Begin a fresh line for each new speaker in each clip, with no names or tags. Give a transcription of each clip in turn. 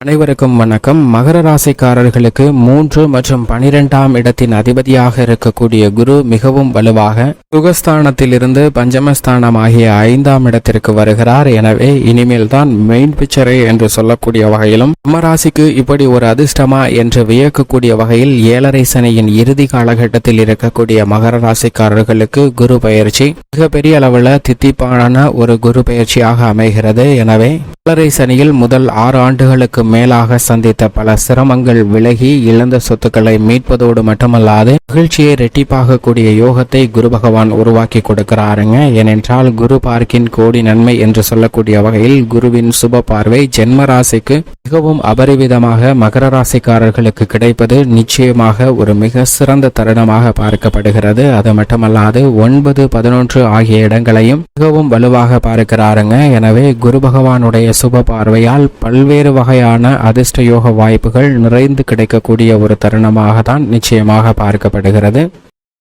அனைவருக்கும் வணக்கம். மகர ராசிக்காரர்களுக்கு 3 மற்றும் 12ஆம் இடத்தின் அதிபதியாக இருக்கக்கூடிய குரு மிகவும் வலுவாக சுகஸ்தானத்திலிருந்து பஞ்சமஸ்தானம் ஆகிய 5ஆம் இடத்திற்கு வருகிறார். எனவே இனிமேல் தான் மெயின் பிக்சரே என்று சொல்லக்கூடிய வகையிலும் நம்ம ராசிக்கு இப்படி ஒரு அதிர்ஷ்டமா என்று வியக்கக்கூடிய வகையில் 7.5 சனியின் இறுதி காலகட்டத்தில் இருக்கக்கூடிய மகர ராசிக்காரர்களுக்கு குரு பயிற்சி மிகப்பெரிய அளவில் தித்திப்பான ஒரு குரு பயிற்சியாக அமைகிறது. எனவே 7.5 சனியில் முதல் 6 ஆண்டுகளுக்கு மேலாக சந்தித்த பல சிரமங்கள் விலகி இழந்த சொத்துக்களை மீட்பதோடு மட்டுமல்லாது மகிழ்ச்சியை இரட்டிப்பாக கூடிய யோகத்தை குரு பகவான் உருவாக்கி கொடுக்கிறாருங்க. ஏனென்றால் குரு பார்க்கின் கோடி நன்மை என்று சொல்லக்கூடிய வகையில் குருவின் சுப பார்வை ஜென்ம ராசிக்கு மிகவும் அபரிவிதமாக மகர ராசிக்காரர்களுக்கு கிடைப்பது நிச்சயமாக ஒரு மிக சிறந்த தருணமாக பார்க்கப்படுகிறது. அது மட்டுமல்லாது 9, 11 ஆகிய இடங்களையும் மிகவும் வலுவாக பார்க்கிறாருங்க. எனவே குரு பகவானுடைய சுப பார்வையால் பல்வேறு வகையான அதிர்ஷ்ட யோக வாய்ப்புகள் நிறைந்து கிடைக்கக்கூடிய ஒரு தருணமாக தான் நிச்சயமாக பார்க்கப்படுகிறது.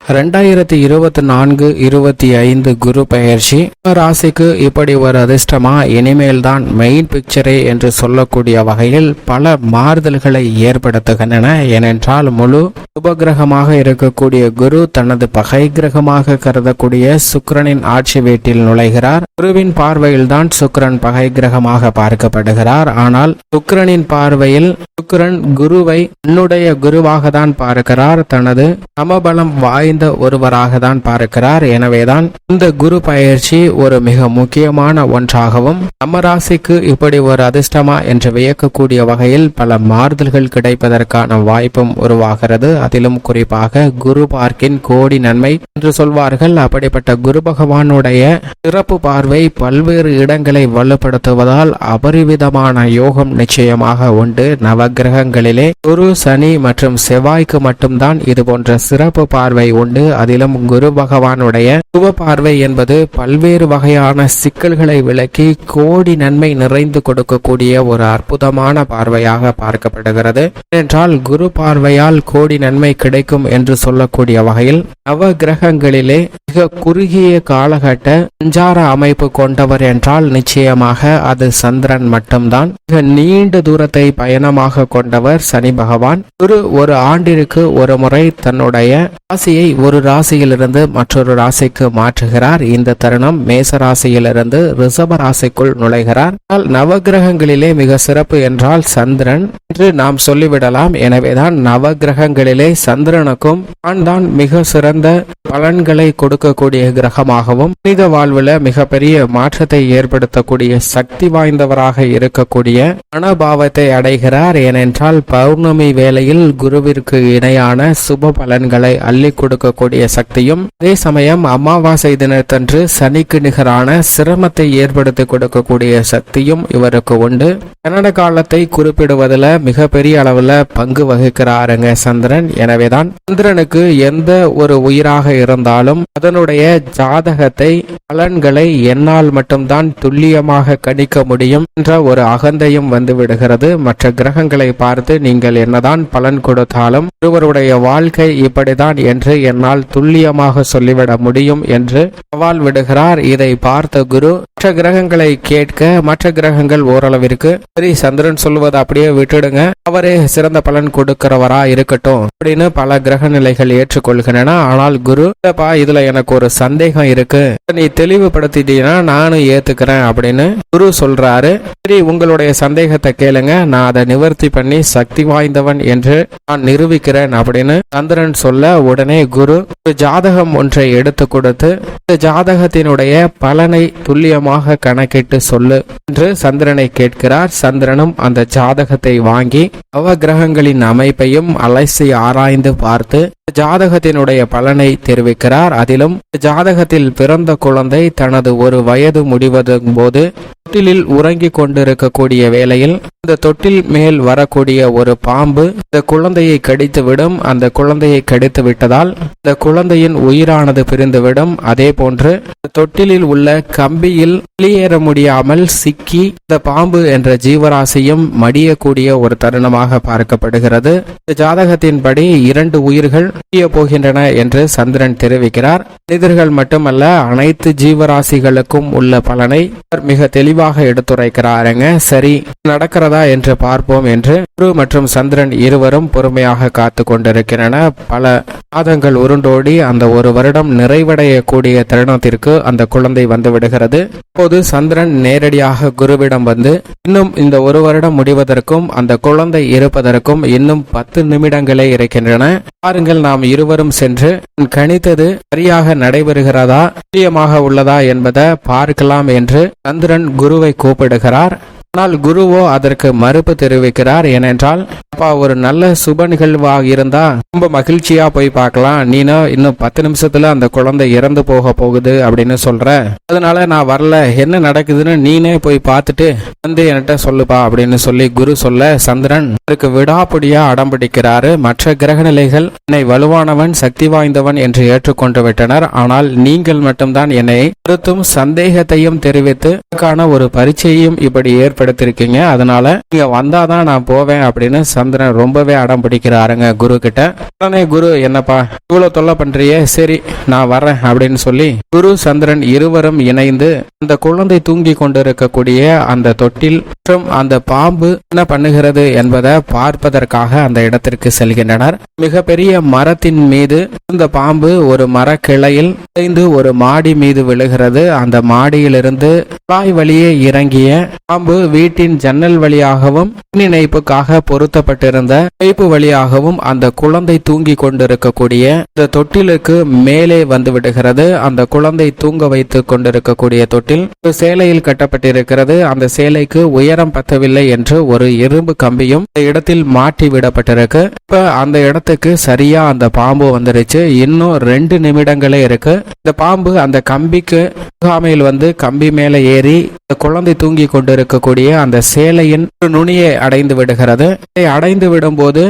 2024-25 குரு பெயர்ச்சி ராசிக்கு இப்படி ஒரு அதிர்ஷ்டமா, இனிமேல் தான் மெயின் பிக்சரே என்று சொல்லக்கூடிய வகையில் பல மாறுதல்களை ஏற்படுத்துகின்றன. ஏனென்றால் முழு சுபகிரகமாக இருக்கக்கூடிய குரு தனது பகை கிரகமாக கருதக்கூடிய சுக்கிரனின் ஆட்சி வீட்டில் நுழைகிறார். குருவின் பார்வையில் தான் சுக்கிரன் பகை கிரகமாக பார்க்கப்படுகிறார். ஆனால் சுக்கிரனின் பார்வையில் சுக்கிரன் குருவை தன்னுடைய குருவாக தான் பார்க்கிறார், தனது சமபலம் வாய்ந்த ஒருவராக தான் பார்க்கிறார். எனவேதான் இந்த குரு பயிற்சி ஒரு மிக முக்கியமான ஒன்றாகவும் நம்ம ராசிக்கு இப்படி ஒரு அதிர்ஷ்டமா என்று வியக்கக்கூடிய வகையில் பல மாறுதல்கள் கிடைப்பதற்கான வாய்ப்பும் உருவாகிறது. அதிலும் குறிப்பாக குரு பார்க்கின் கோடி நன்மை என்று சொல்வார்கள். அப்படிப்பட்ட குரு பகவானுடைய சிறப்பு பார்வை பல்வேறு இடங்களை வலுப்படுத்துவதால் அபரிவிதமான யோகம் நிச்சயமாக உண்டு. நவகிரகங்களிலே குரு, சனி மற்றும் செவ்வாய்க்கு மட்டும்தான் இது போன்ற சிறப்பு பார்வை உண்டு. அதிலும் குரு பகவானுடைய சுப பார்வை என்பது பல்வேறு வகையான சிக்கல்களை விலக்கி கோடி நன்மை நிறைந்து கொடுக்கக்கூடிய ஒரு அற்புதமான பார்வையாக பார்க்கப்படுகிறது. என்றால் குரு பார்வையால் கோடி நன்மை கிடைக்கும் என்று சொல்லக்கூடிய வகையில் நவ கிரகங்களிலே மிக குறுகிய காலகட்ட சஞ்சார அமைப்பு கொண்டவர் என்றால் நிச்சயமாக அது சந்திரன் மட்டும்தான். மிக நீண்ட தூரத்தை பயணமாக கொண்டவர் சனி பகவான். குரு ஒரு ஆண்டிற்கு ஒரு முறை தன்னுடைய ராசியை ஒரு ராசியிலிருந்து மற்றொரு ராசிக்கு மாற்றுகிறார். இந்த தருணம் மேச ராசியிலிருந்து ரிஷப ராசிக்குள் நுழைகிறார். நவகிரகங்களிலே மிக சிறப்பு என்றால் சந்திரன் என்று நாம் சொல்லிவிடலாம். எனவேதான் நவகிரகங்களிலே சந்திரனுக்கும் தான் மிக சிறந்த பலன்களை கொடுக்கக்கூடிய கிரகமாகவும் மனித வாழ்வில் மிகப்பெரிய மாற்றத்தை ஏற்படுத்தக்கூடிய சக்தி வாய்ந்தவராக இருக்கக்கூடிய மனோபாவத்தை அடைகிறார். ஏனென்றால் பௌர்ணமி வேளையில் குருவிற்கு இணையான சுப பலன்களை அள்ளி கொடுக்கக்கூடிய சக்தியும், அதே சமயம் அமாவாசை தினத்தன்று சனிக்கு நிகரான சிரமத்தை ஏற்படுத்தி கொடுக்கக்கூடிய சக்தியும் இவருக்கு உண்டு. கன்னட காலத்தை குறிப்பிடுவதில் மிகப்பெரிய அளவில் பங்கு வகிக்கிறாருங்க சந்திரன். எனவேதான் சந்திரனுக்கு எந்த ஒரு உயிராக இருந்தாலும் அதனுடைய ஜாதகத்தை பலன்களை என்னால் மட்டும்தான் துல்லியமாக கணிக்க முடியும் என்ற ஒரு அகந்தையும் வந்து விடுகிறது. மற்ற கிரகங்களை பார்த்து நீங்கள் என்னதான் பலன் கொடுத்தாலும் ஒருவருடைய வாழ்க்கை இப்படிதான் என்று என்னால் துல்லியமாக சொல்லிவிட முடியும் என்று சவால் விடுகிறார். இதை பார்த்த குரு மற்ற கிரகங்களை கேட்க மற்ற கிரகங்கள் ஓரளவிற்கு சரி சந்திரன் சொல்வது அப்படியே விட்டுடுங்க, அவரே சிறந்த பலன் கொடுக்கிறவரா இருக்கட்டும் அப்படின்னு பல கிரக நிலைகள் ஏற்றுக்கொள்கின்றன. ஆனால் குரு இதுல எனக்கு ஒரு சந்தேகம் இருக்கு, நீ தெளிவுபடுத்திட்டீங்கன்னா நானும் ஏத்துக்கிறேன் அப்படின்னு குரு சொல்றாரு. சரி உங்களுடைய சந்தேகத்தை கேளுங்க, நான் அதை நிவர்த்தி பண்ணி சக்தி வாய்ந்தவன் என்று நான் நிரூபிக்கிறேன் அப்படின்னு சந்திரன் சொல்ல உடனே குரு ஒரு ஜாதகம் ஒன்றை எடுத்து கொடுத்து இந்த ஜாதகத்தினுடைய பலனை துல்லியமாக கணக்கிட்டு சொல்லு என்று சந்திரனை கேட்கிறார். சந்திரனும் அந்த ஜாதகத்தை வாங்கி நவகிரகங்களின் அமைப்பையும் அலசி ஆராய்ந்து பார்த்து ஜாதகத்தினுடைய பலனை தெரிவிக்கிறார். அதிலும் ஜாதகத்தில் பிறந்த குழந்தை தனது 1 வயது முடிவதும் போது தொட்டிலில் உறங்கிக் கொண்டிருக்கக்கூடிய வேளையில் இந்த தொட்டில் மேல் வரக்கூடிய ஒரு பாம்பு இந்த குழந்தையை கடித்துவிடும். அந்த குழந்தையை கடித்து விட்டதால் இந்த குழந்தையின் உயிரானது பிரிந்துவிடும். அதே போன்று தொட்டிலில் உள்ள கம்பியில் வெளியேற முடியாமல் சிக்கி இந்த பாம்பு என்ற ஜீவராசியும் மடியக்கூடிய ஒரு தருணமாக பார்க்கப்படுகிறது. இந்த ஜாதகத்தின்படி 2 உயிர்கள் முடிய போகின்றன என்று சந்திரன் தெரிவிக்கிறார். மனிதர்கள் மட்டுமல்ல அனைத்து ஜீவராசிகளுக்கும் உள்ள பலனை மிக தெளிவாக எடுத்துரைக்கிறாருங்க. சரி நடக்கிறதா நடக்கிறதா என்று பார்ப்போம் என்று குரு மற்றும் சந்திரன் இருவரும் பொறுமையாக காத்து கொண்டிருக்கின்றன. பல மாதங்கள் உருண்டோடி அந்த ஒரு வருடம் நிறைவடையக்கூடிய தருணத்திற்கு அந்த குழந்தை வந்து விடுகிறது. அப்போது சந்திரன் நேரடியாக குருவிடம் வந்து, இன்னும் இந்த ஒரு வருடம் முடிவதற்கும் அந்த குழந்தை இருப்பதற்கும் இன்னும் 10 நிமிடங்களே இருக்கின்றன. பாருங்கள், நாம் இருவரும் சென்று கணித்தது சரியாக நடைபெறுகிறதா, துல்லியமாக உள்ளதா என்பதை பார்க்கலாம் என்று சந்திரன் குருவை கூப்பிடுகிறார். ஆனால் குருவோ அதற்கு மறுப்பு தெரிவிக்கிறார். ஏனென்றால், அப்பா, ஒரு நல்ல சுப நிகழ்வாக இருந்தா ரொம்ப மகிழ்ச்சியா போய் பார்க்கலாம், நீனோ இன்னும் 10 நிமிஷத்துல அந்த குழந்தை இறந்து போக போகுது அப்படின்னு சொல்ற, அதனால நான் வரல, என்ன நடக்குதுன்னு நீனே போய் பார்த்துட்டு வந்து என்கிட்ட சொல்லுப்பா அப்படின்னு சொல்லி குரு சொல்ல, சந்திரன் அதற்கு விடாப்பிடியா அடம் பிடிக்கிறாரு. மற்ற கிரகநிலைகள் என்னை வலுவானவன், சக்தி வாய்ந்தவன் என்று ஏற்றுக்கொண்டு விட்டனர். ஆனால் நீங்கள் மட்டும்தான் என்னை கருத்தும் சந்தேகத்தையும் தெரிவித்து ஒரு பரீட்சையும் இப்படி ஏற்படுத்திருக்கீங்க, அதனால நீங்க வந்தாதான் நான் போவேன் அப்படின்னு சந்திரன் ரொம்பவே அடம் பிடிக்கிறாருங்க குரு கிட்ட. உடனே குரு, என்னப்பா இவ்வளவு தொல்லை பண்றியே, சரி நான் வரேன் அப்படின்னு சொல்லி குரு சந்திரன் இருவரும் இணைந்து அந்த குழந்தை தூங்கி கொண்டிருக்கக்கூடிய அந்த தொட்டில் மற்றும் அந்த பாம்பு என்ன பண்ணுகிறது என்பதை பார்ப்பதற்காக அந்த இடத்திற்கு செல்கின்றனர். மிகப்பெரிய மரத்தின் மீது இந்த பாம்பு ஒரு மர கிளையில் ஒரு மாடி மீது விழுகிறது. அந்த மாடியிலிருந்து குழாய் வழியே இறங்கிய பாம்பு வீட்டின் ஜன்னல் வழியாகவும் மின் இணைப்புக்காக பொருத்தப்பட்டிருந்த பைப்பு வழியாகவும் அந்த குழந்தை தூங்கி கொண்டிருக்கக்கூடிய இந்த தொட்டிலுக்கு மேலே வந்து விடுகிறது. அந்த குழந்தை தூங்க வைத்து கொண்டிருக்கக்கூடிய தொட்டில் ஒரு சேலையில் கட்டப்பட்டிருக்கிறது. அந்த சேலைக்கு உயரம் பத்தவில்லை என்று ஒரு இரும்பு கம்பியும் இடத்தில் மாட்டி விடப்பட்டிருக்கு. இப்ப அந்த இடத்துக்கு சரியா அந்த பாம்பு வந்துருச்சு. இன்னும் 2 நிமிடங்களே இருக்கு. இந்த பாம்பு அந்த கம்பிக்கு அருகாமையில் வந்து கம்பி மேல ஏறி குழந்தை தூங்கி கொண்டிருக்கக்கூடிய அந்த சேலையின் நுனியை அடைந்து விடுகிறது. அடைந்து விடும் போது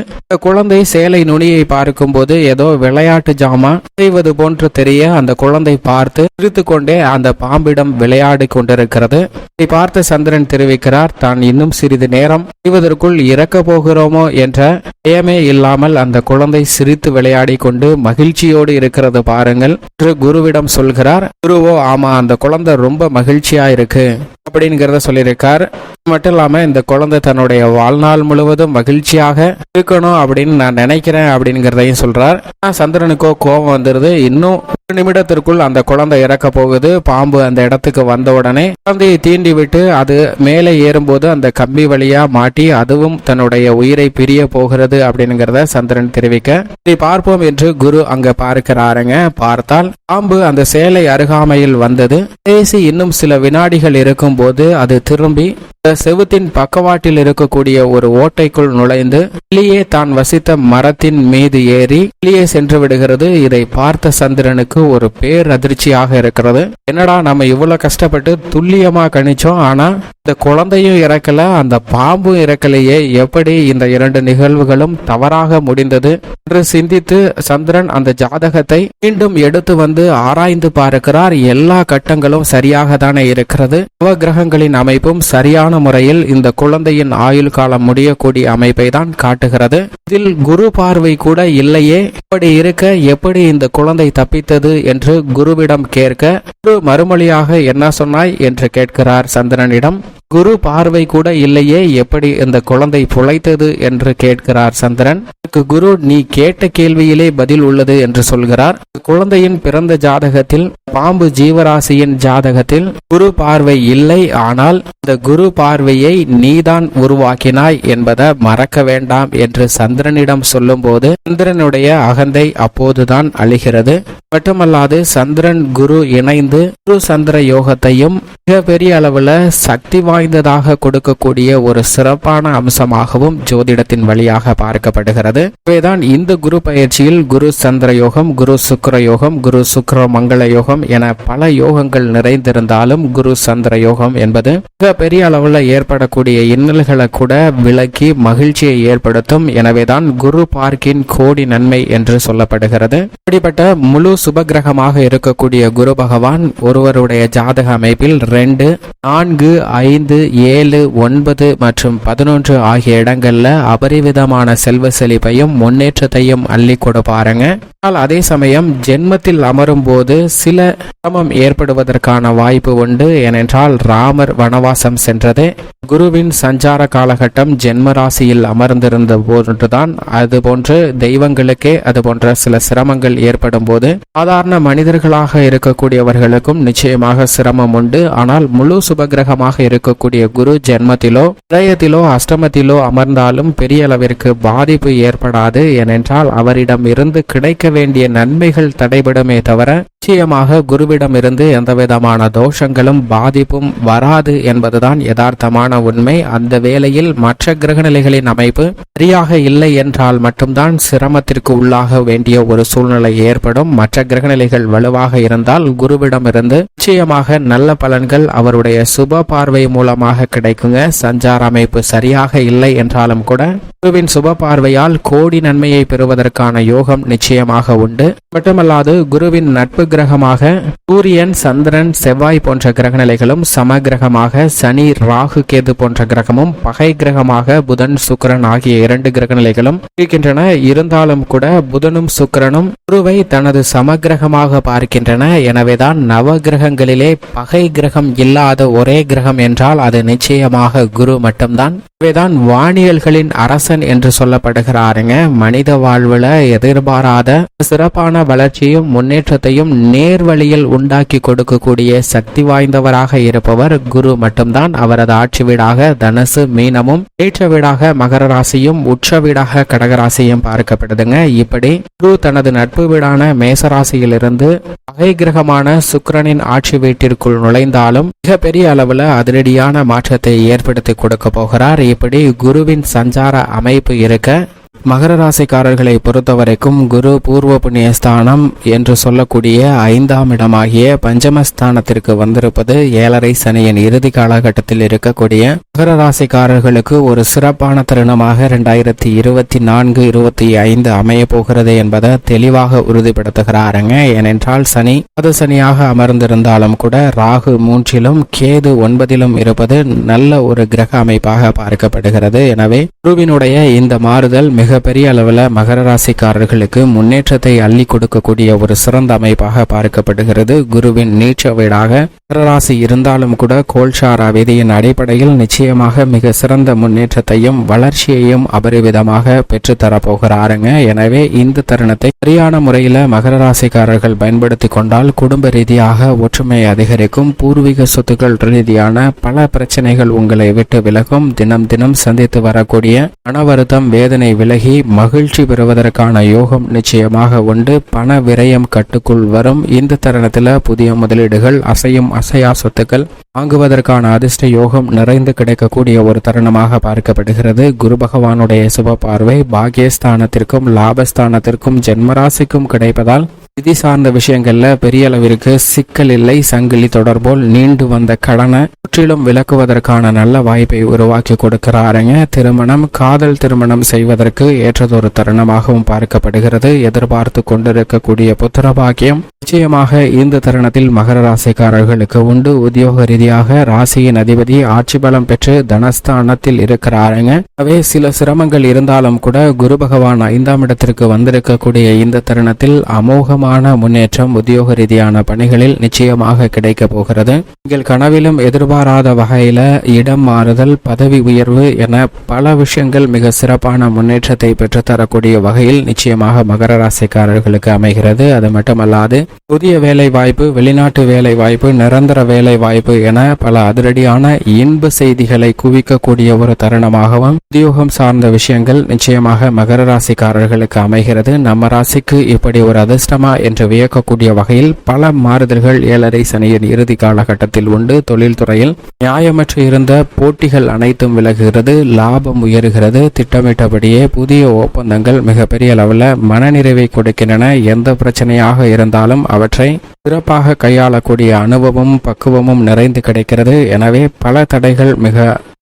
குழந்தை சேலை நுனியை பார்க்கும் போது ஏதோ விளையாட்டு ஜாமா செய்வது போன்று தெரிய அந்த குழந்தை பார்த்து சிரித்து கொண்டே அந்த பாம்பிடம் விளையாடி கொண்டிருக்கிறது. இதை பார்த்த சந்திரன் தெரிவிக்கிறார், தான் இன்னும் சிறிது நேரம் செய்வதற்குள் இறக்க போகிறோமோ என்ற பயமே இல்லாமல் அந்த குழந்தை சிரித்து விளையாடி கொண்டு மகிழ்ச்சியோடு இருக்கிறது பாருங்கள் என்று குருவிடம் சொல்கிறார். குருவோ, ஆமா, அந்த குழந்தை ரொம்ப மகிழ்ச்சியா இருக்கு அப்படிங்கிறத சொல்லியிருக்கார். மட்டும் இல்லாம இந்த குழந்தை தன்னுடைய வாழ்நாள் முழுவதும் மகிழ்ச்சியாக இருக்கணும் அப்படின்னு நான் நினைக்கிறேன் அப்படிங்கிறதையும் சொல்றார். சந்திரனுக்கோ கோபம் வந்துருது. இன்னும் 1 நிமிடத்திற்குள் அந்த குழந்தை இறக்க போகுது. பாம்பு அந்த இடத்துக்கு வந்த உடனே குழந்தையை தீண்டி விட்டு அது மேலே ஏறும்போது அந்த கம்பி வழியா மாட்டி அதுவும் தன்னுடைய உயிரை பிரிய போகிறது அப்படிங்கிறத சந்திரன் தெரிவிக்க, இதை பார்ப்போம் என்று குரு அங்க பார்க்கிறாருங்க. பார்த்தால் பாம்பு அந்த சேலை அருகாமையில் வந்தது. பேசி இன்னும் சில வினாடிகள் இருக்கும் போது அது திரும்பி செவுத்தின் பக்கவாட்டில் இருக்கக்கூடிய ஒரு ஓட்டைக்குள் நுழைந்து வெளியே தான் வசித்த மரத்தின் மீது ஏறி வெளியே சென்று விடுகிறது. இதை பார்த்த சந்திரனுக்கு ஒரு பேரதிர்ச்சியாக இருக்கிறது. என்னடா, நம்ம இவ்வளவு கஷ்டப்பட்டு துல்லியமா கணிச்சோம், ஆனா இந்த குழந்தையும் இறக்கல, அந்த பாம்பும் இறக்கலையே, எப்படி இந்த 2 நிகழ்வுகளும் தவறாக முடிந்தது என்று சிந்தித்து சந்திரன் அந்த ஜாதகத்தை மீண்டும் எடுத்து வந்து ஆராய்ந்து பார்க்கிறார். எல்லா கட்டங்களும் சரியாக தானே இருக்கிறது. நவகிரகங்களின் அமைப்பும் சரியான முறையில் இந்த குழந்தையின் ஆயுள் காலம் முடியக்கூடிய அமைப்பை தான் காட்டுகிறது. இதில் குரு பார்வை கூட இல்லையே, இப்படி இருக்க எப்படி இந்த குழந்தை தப்பித்தது என்று குருவிடம் கேட்க, குரு மறுமொழியாக என்ன சொன்னாய் என்று கேட்கிறார் சந்திரனிடம். குரு பார்வை கூட இல்லையே, எப்படி இந்த குழந்தை புழைத்தது என்று கேட்கிறார் சந்திரன். குரு, நீ கேட்ட கேள்வியிலே பதில் உள்ளது என்று சொல்கிறார். குழந்தையின் பிறந்த ஜாதகத்தில், பாம்பு ஜீவராசியின் ஜாதகத்தில் குரு பார்வை இல்லை. ஆனால் இந்த குரு பார்வையை நீதான் உருவாக்கினாய் என்பதை மறக்க வேண்டாம் என்று சந்திரனிடம் சொல்லும் போது சந்திரனுடைய அகந்தை அப்போதுதான் அழிகிறது. மட்டுமல்லாது சந்திரன் குரு இணைந்து குரு சந்திர யோகத்தையும் மிக பெரிய அளவுல சக்தி வாய்ந்ததாக கொடுக்கக்கூடிய ஒரு சிறப்பான அம்சமாகவும் ஜோதிடத்தின் வழியாக பார்க்கப்படுகிறது. இவைதான் இந்த குரு பயிற்சியில் குரு சந்திர யோகம், குரு சுக்கிர யோகம், குரு சுக்கிர மங்கள யோகம் என பல யோகங்கள் நிறைந்திருந்தாலும் குரு சந்திர யோகம் என்பது மிக பெரிய அளவுல ஏற்படக்கூடிய இன்னல்களை கூட விலக்கி மகிழ்ச்சியை ஏற்படுத்தும். எனவேதான் குரு பார்க்கின் கோடி நன்மை என்று சொல்லப்படுகிறது. இப்படிப்பட்ட முழு சுபகிரகமாக இருக்கக்கூடிய குரு பகவான் ஒருவருடைய ஜாதக அமைப்பில் 2, 4, 5, 7, 9 மற்றும் 11 ஆகிய இடங்கள்ல அபரிவிதமான செல்வ செழிப்பையும் முன்னேற்றத்தையும் அள்ளி கொடுப்பாருங்க. ஆனால் அதே சமயம் ஜென்மத்தில் அமரும் போது சில சிரமம் ஏற்படுவதற்கான வாய்ப்பு உண்டு. ஏனென்றால் ராமர் வனவாசம் சென்றதே குருவின் சஞ்சார காலகட்டம் ஜென்ம ராசியில் அமர்ந்திருந்த போதுதான் அதுபோன்று தெய்வங்களுக்கே அது போன்ற சில சிரமங்கள் ஏற்படும் போது சாதாரண மனிதர்களாக இருக்கக்கூடியவர்களுக்கும் நிச்சயமாக சிரமம் உண்டு. ஆனால் முழு சுபகிரகமாக இருக்கக்கூடிய குரு ஜென்மத்திலோ விரயத்திலோ அஷ்டமத்திலோ அமர்ந்தாலும் பெரிய அளவிற்கு பாதிப்பு ஏற்படாது. ஏனென்றால் அவரிடம் இருந்து கிடைக்க வேண்டிய நன்மைகள் தடைபடுமே தவிர நிச்சயமாக குருவிடமிருந்து எந்தவிதமான தோஷங்களும் பாதிப்பும் வராது என்பதுதான் யதார்த்தமான உண்மை. அந்த வேளையில் மற்ற கிரகநிலைகளின் அமைப்பு சரியாக இல்லை என்றால் மட்டும்தான் சிரமத்திற்கு உள்ளாக வேண்டிய ஒரு சூழ்நிலை ஏற்படும். மற்ற கிரகநிலைகள் வலுவாக இருந்தால் குருவிடமிருந்து நிச்சயமாக நல்ல பலன்கள் அவருடைய சுப பார்வை மூலமாக கிடைக்குங்க. சஞ்சார அமைப்பு சரியாக இல்லை என்றாலும் கூட குருவின் சுப பார்வையால் கோடி நன்மையை பெறுவதற்கான யோகம் நிச்சயமாக உண்டு. மட்டுமல்லாது குருவின் நட்பு கிரகமாக சூரியன், சந்திரன், செவ்வாய் போன்ற கிரகநிலைகளும், சம கிரகமாக சனி, ராகு, கேது போன்ற கிரகமும், பகை கிரகமாக புதன், சுக்கிரன் ஆகிய 2 கிரகநிலைகளும் இருக்கின்றன. இருந்தாலும் கூட புதனும் சுக்கிரனும் குருவை தனது சமகிரகமாக பார்க்கின்றன. எனவேதான் நவ கிரகங்களிலே பகை கிரகம் இல்லாத ஒரே கிரகம் என்றால் அது நிச்சயமாக குரு மட்டும்தான். எனவேதான் வானியல்களின் அரசன் என்று சொல்லப்படுகிறாருங்க. மனித வாழ்வுல எதிர்பாராத சிறப்பான வளர்ச்சியும் முன்னேற்றத்தையும் நேர்வழியில் உண்டாக்கி கொடுக்கக்கூடிய சக்தி வாய்ந்தவராக இருப்பவர் குரு மட்டும்தான். அவரது ஆட்சி வீடாக தனுசு, மீனமும், ஏற்ற வீடாக மகர ராசியும், உச்ச வீடாக கடகராசியும் பார்க்கப்படுதுங்க. இப்படி குரு தனது நட்பு வீடான மேசராசியிலிருந்து பகை கிரகமான சுக்கிரனின் ஆட்சி வீட்டிற்குள் நுழைந்தாலும் மிகப்பெரிய அளவுல அதிரடியான மாற்றத்தை ஏற்படுத்தி கொடுக்க போகிறார். இப்படி குருவின் சஞ்சார அமைப்பு இருக்க மகர ராசிக்காரர்களை பொறுத்தவரைக்கும் குரு பூர்வ புண்ணியஸ்தானம் என்று சொல்லக்கூடிய 5ஆம் இடமாகிய பஞ்சமஸ்தானத்திற்கு வந்திருப்பது 7.5 சனியின் இறுதி காலகட்டத்தில் இருக்கக்கூடிய மகர ராசிக்காரர்களுக்கு ஒரு சிறப்பான தருணமாக 2024-25 அமைய போகிறது என்பதை தெளிவாக உறுதிப்படுத்துகிறாருங்க. ஏனென்றால் சனி அது சனியாக அமர்ந்திருந்தாலும் கூட ராகு 3லும் கேது 9லும் இருப்பது நல்ல ஒரு கிரக அமைப்பாக பார்க்கப்படுகிறது. எனவே குருவினுடைய இந்த மாறுதல் மிகப்பெரிய அளவில் மகர ராசிக்காரர்களுக்கு முன்னேற்றத்தை அள்ளி கொடுக்கக்கூடிய ஒரு சிறந்த அமைப்பாக பார்க்கப்படுகிறது. குருவின் நீச்ச வீடாக மகர ராசி இருந்தாலும் கூட கோல்சாரா விதியின் அடிப்படையில் நிச்சயமாக மிக சிறந்த முன்னேற்றத்தையும் வளர்ச்சியையும் அபரிவிதமாக பெற்றுத்தரப்போகிறாருங்க. எனவே இந்த தருணத்தை சரியான முறையில் மகர ராசிக்காரர்கள் பயன்படுத்தி கொண்டால் குடும்ப ரீதியாக ஒற்றுமை அதிகரிக்கும். பூர்வீக சொத்துக்கள் ரீதியான பல பிரச்சனைகள் உங்களை விட்டு விலகும். தினம் தினம் சந்தித்து வரக்கூடிய மன வருத்தம், வேதனை விலகி மகிழ்ச்சி பெறுவதற்கான யோகம் நிச்சயமாக உண்டு. பண விரயம் கட்டுக்குள் வரும். இந்த தருணத்தில் புதிய முதலீடுகள், அசையும் அசையா சொத்துக்கள் வாங்குவதற்கான அதிர்ஷ்ட யோகம் நிறைந்து கிடைக்கக்கூடிய ஒரு தருணமாக பார்க்கப்படுகிறது. குரு பகவானுடைய சுப பார்வை பாக்கியஸ்தானத்திற்கும் லாபஸ்தானத்திற்கும் ஜென்மராசிக்கும் கிடைப்பதால் நிதி சார்ந்த விஷயங்கள்ல பெரிய அளவிற்கு சிக்கல் இல்லை. சங்கிலி தொடர்போல் நீண்டு வந்த கடனை முற்றிலும் விலக்குவதற்கான நல்ல வாய்ப்பை உருவாக்கி கொடுக்கிறாருங்க. திருமணம், காதல் திருமணம் செய்வதற்கு ஏற்றதொரு தருணமாகவும் பார்க்கப்படுகிறது. எதிர்பார்த்து கொண்டிருக்கக்கூடிய புத்திர பாக்கியம் நிச்சயமாக இந்த தருணத்தில் மகர ராசிக்காரர்களுக்கு உண்டு. உத்தியோக ரீதியாக ராசியின் அதிபதி ஆட்சி பலம் பெற்று தனஸ்தானத்தில் இருக்கிறாருங்க. அவை சில சிரமங்கள் இருந்தாலும் கூட குரு பகவான் 5ஆம் இடத்திற்கு வந்திருக்கக்கூடிய இந்த தருணத்தில் அமோகமான முன்னேற்றம் உத்தியோக ரீதியான பணிகளில் நிச்சயமாக கிடைக்க போகிறது. நீங்கள் கனவிலும் எதிர்பாராத வகையில இடம் மாறுதல், பதவி உயர்வு என பல விஷயங்கள் மிக சிறப்பான முன்னேற்றத்தை பெற்றுத்தரக்கூடிய வகையில் நிச்சயமாக மகர ராசிக்காரர்களுக்கு அமைகிறது. அது மட்டுமல்லாது புதிய வேலை வாய்ப்பு, வெளிநாட்டு வேலை வாய்ப்பு, நிரந்தர வேலை வாய்ப்பு என பல அதிரடியான இன்ப செய்திகளை குவிக்கக்கூடிய ஒரு தருணமாகவும் உத்தியோகம் சார்ந்த விஷயங்கள் நிச்சயமாக மகர ராசிக்காரர்களுக்கு அமைகிறது. நம்ம ராசிக்கு இப்படி ஒரு அதிர்ஷ்டமா என்று வியக்கக்கூடிய வகையில் பல மாறுதல்கள் 7.5 சனியின் இறுதி காலகட்டத்தில் உண்டு. தொழில் துறையில் நியாயமற்று இருந்த போட்டிகள் அனைத்தும் விலகுகிறது. லாபம் உயர்கிறது. திட்டமிட்டபடியே புதிய ஒப்பந்தங்கள் மிகப்பெரிய அளவில் மனநிறைவை கொடுக்கின்றன. எந்த பிரச்சனையாக இருந்தாலும் அவற்றை சிறப்பாக கையாளக்கூடிய அனுபவமும் பக்குவமும் நிறைந்து கிடைக்கிறது. எனவே பல தடைகள் மிக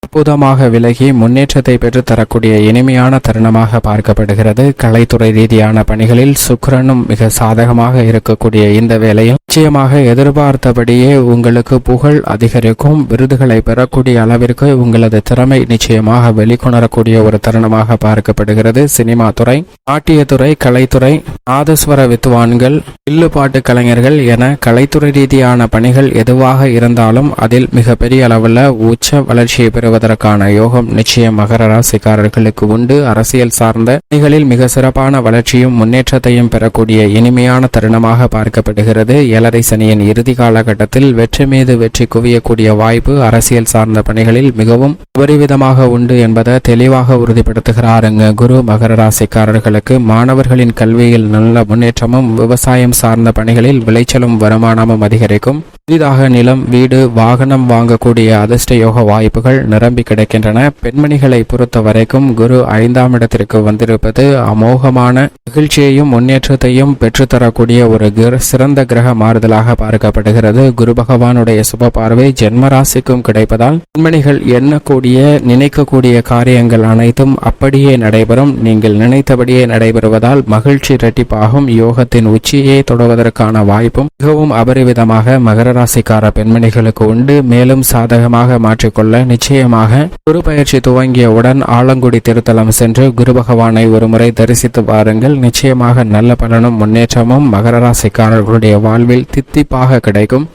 அற்புதமாக விலகி முன்னேற்றத்தை பெற்று தரக்கூடிய இனிமையான தருணமாக பார்க்கப்படுகிறது. கலைத்துறை ரீதியான பணிகளில் சுக்கிரனும் மிக சாதகமாக இருக்கக்கூடிய இந்த வேளையில் நிச்சயமாக எதிர்பார்த்தபடியே உங்களுக்கு புகழ் அதிகரிக்கும். விருதுகளை பெறக்கூடிய அளவிற்கு உங்களது திறமை நிச்சயமாக வெளிக்கொணரக்கூடிய ஒரு தருணமாக பார்க்கப்படுகிறது. சினிமா துறை, நாட்டியத்துறை, கலைத்துறை, நாதஸ்வர வித்துவான்கள், வில்லுப்பாட்டு கலைஞர்கள் என கலைத்துறை ரீதியான பணிகள் எதுவாக இருந்தாலும் அதில் மிகப்பெரிய அளவில் உச்ச வளர்ச்சியை பெறுவதற்கான யோகம் நிச்சயம் மகர ராசிக்காரர்களுக்கு உண்டு. அரசியல் சார்ந்த பணிகளில் மிக சிறப்பான வளர்ச்சியும் முன்னேற்றத்தையும் பெறக்கூடிய இனிமையான தருணமாக பார்க்கப்படுகிறது. ஏழரை சனியின் இறுதி காலகட்டத்தில் வெற்றி மீது வெற்றி குவியக்கூடிய வாய்ப்பு அரசியல் சார்ந்த பணிகளில் மிகவும் அபரிவிதமாக உண்டு என்பதை தெளிவாக உறுதிப்படுத்துகிறாருங்க குரு. மகர ராசிக்காரர்களுக்கு மாணவர்களின் கல்வியில் நல்ல முன்னேற்றமும், விவசாயம் சார்ந்த பணிகளில் விளைச்சலும் வருமானமும் அதிகரிக்கும். புதிதாக நிலம், வீடு, வாகனம் வாங்கக்கூடிய அதிர்ஷ்ட யோக வாய்ப்புகள் நிரம்பி கிடைக்கின்றன. பெண்மணிகளை பொறுத்த வரைக்கும் குரு 5ஆம் இடத்திற்கு வந்திருப்பது அமோகமான மகிழ்ச்சியையும் முன்னேற்றத்தையும் பெற்றுத்தரக்கூடிய ஒரு சிறந்த கிரக மாறுதலாக பார்க்கப்படுகிறது. குரு பகவானுடைய சுப பார்வை ஜென்மராசிக்கும் கிடைப்பதால் பெண்மணிகள் எண்ணக்கூடிய, நினைக்கக்கூடிய காரியங்கள் அனைத்தும் அப்படியே நடைபெறும். நீங்கள் நினைத்தபடியே நடைபெறுவதால் மகிழ்ச்சி இரட்டிப்பாகும். யோகத்தின் உச்சியை தொடுவதற்கான வாய்ப்பும் மிகவும் அபரிவிதமாக மகர ராசிக்கார பெண்மணிகளுக்கு உண்டு. மேலும் சாதகமாக மாற்றிக்கொள்ள நிச்சயமாக குரு பயிற்சி துவங்கியவுடன் ஆலங்குடி திருத்தலம் சென்று குரு பகவானை ஒருமுறை தரிசித்து வாருங்கள். நிச்சயமாக நல்ல பலனும் முன்னேற்றமும் மகர ராசிக்காரர்களுடைய வாழ்வில் தித்திப்பாக கிடைக்கும்.